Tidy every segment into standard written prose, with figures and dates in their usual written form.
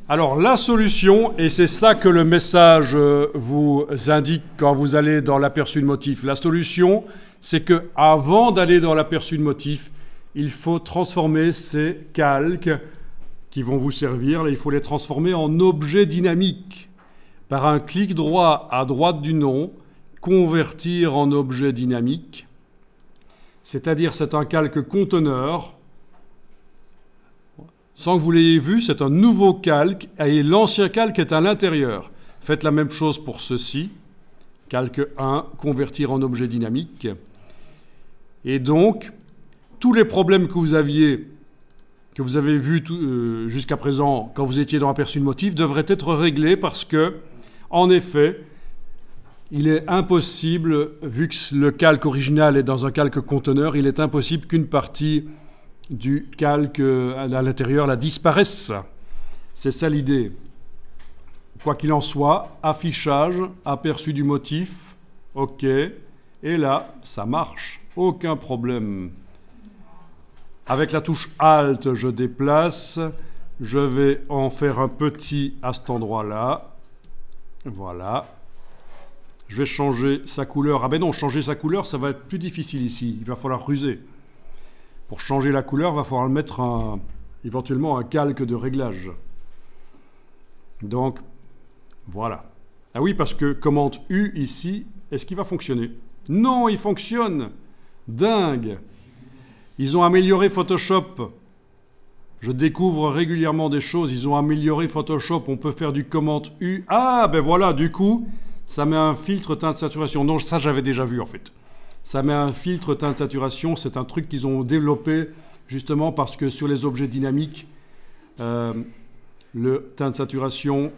Alors la solution, et c'est ça que le message vous indique quand vous allez dans l'aperçu de motif, la solution, c'est que avant d'aller dans l'aperçu de motif, il faut transformer ces calques qui vont vous servir, il faut les transformer en objets dynamiques. Par un clic droit à droite du nom, convertir en objet dynamique, c'est-à-dire c'est un calque conteneur. Sans que vous l'ayez vu, c'est un nouveau calque et l'ancien calque est à l'intérieur. Faites la même chose pour ceci. Calque 1, convertir en objet dynamique. Et donc, tous les problèmes que vous avez vus jusqu'à présent quand vous étiez dans l'aperçu de motif devraient être réglés parce que, en effet, il est impossible, vu que le calque original est dans un calque conteneur, il est impossible qu'une partie du calque à l'intérieur la disparaisse. C'est ça l'idée. Quoi qu'il en soit, affichage, aperçu du motif, OK, et là, ça marche, aucun problème. Avec la touche Alt, je déplace, je vais en faire un petit à cet endroit-là, voilà. Je vais changer sa couleur. Ah ben non, changer sa couleur, ça va être plus difficile ici, il va falloir ruser. Pour changer la couleur, il va falloir mettre éventuellement un calque de réglage. Donc, voilà. Ah oui, parce que commande U ici, est-ce qu'il va fonctionner? Non, il fonctionne. Dingue. Ils ont amélioré Photoshop. Je découvre régulièrement des choses. Ils ont amélioré Photoshop. On peut faire du commande U. Ah, ben voilà, du coup, ça met un filtre teinte saturation. Non, ça j'avais déjà vu en fait. Ça met un filtre teinte saturation, c'est un truc qu'ils ont développé justement parce que sur les objets dynamiques, le teinte saturation,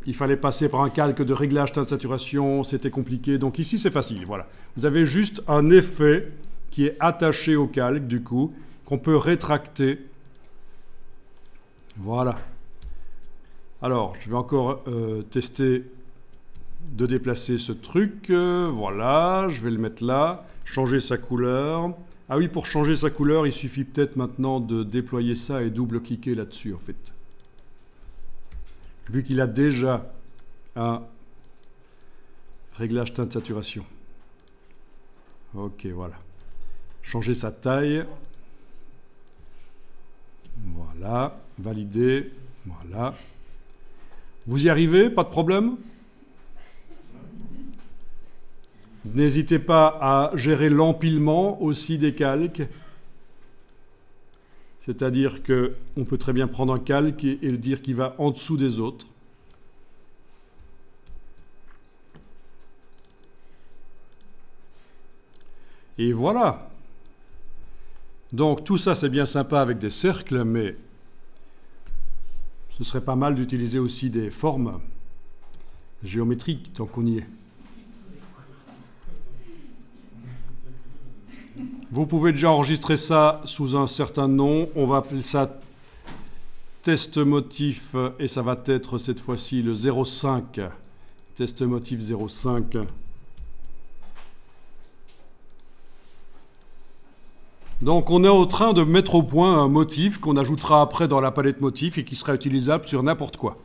il fallait passer par un calque de réglage teinte saturation, c'était compliqué. Donc ici c'est facile, voilà. Vous avez juste un effet qui est attaché au calque du coup, qu'on peut rétracter. Voilà. Alors, je vais encore tester de déplacer ce truc, voilà, je vais le mettre là, changer sa couleur. Ah oui, pour changer sa couleur, il suffit peut-être maintenant de déployer ça et double-cliquer là-dessus, en fait. Vu qu'il a déjà un réglage teinte saturation. Ok, voilà. Changer sa taille. Voilà, valider, voilà. Vous y arrivez, pas de problème ? N'hésitez pas à gérer l'empilement aussi des calques. C'est-à-dire qu'on peut très bien prendre un calque et le dire qu'il va en dessous des autres. Et voilà. Donc tout ça c'est bien sympa avec des cercles, mais ce serait pas mal d'utiliser aussi des formes géométriques tant qu'on y est. Vous pouvez déjà enregistrer ça sous un certain nom. On va appeler ça test motif et ça va être cette fois-ci le 05. Test motif 05. Donc on est en train de mettre au point un motif qu'on ajoutera après dans la palette motif et qui sera utilisable sur n'importe quoi.